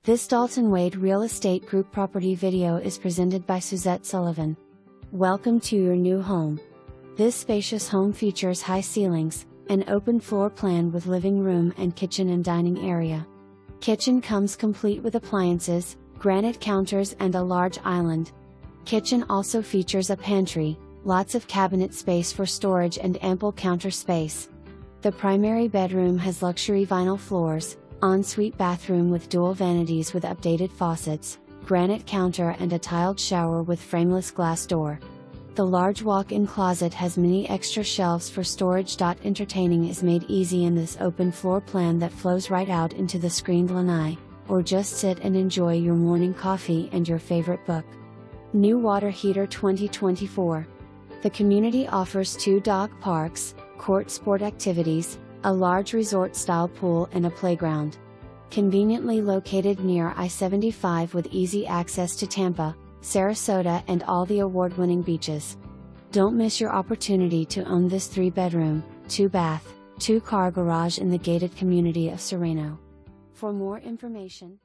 This Dalton Wade Real Estate Group property video is presented by Suzette Sullivan. Welcome to your new home. This spacious home features high ceilings, an open floor plan with living room and kitchen and dining area. Kitchen comes complete with appliances, granite counters and a large island. Kitchen also features a pantry, lots of cabinet space for storage and ample counter space. The primary bedroom has luxury vinyl floors, ensuite bathroom with dual vanities with updated faucets, granite counter and a tiled shower with frameless glass door. The large walk-in closet has many extra shelves for storage. Entertaining is made easy in this open floor plan that flows right out into the screened lanai, or just sit and enjoy your morning coffee and your favorite book. New water heater 2024. The community offers 2 dog parks, court sport activities, a large resort-style pool and a playground. Conveniently located near I-75 with easy access to Tampa, Sarasota and all the award-winning beaches. Don't miss your opportunity to own this 3-bedroom, 2-bath, 2-car garage in the gated community of Sereno. For more information,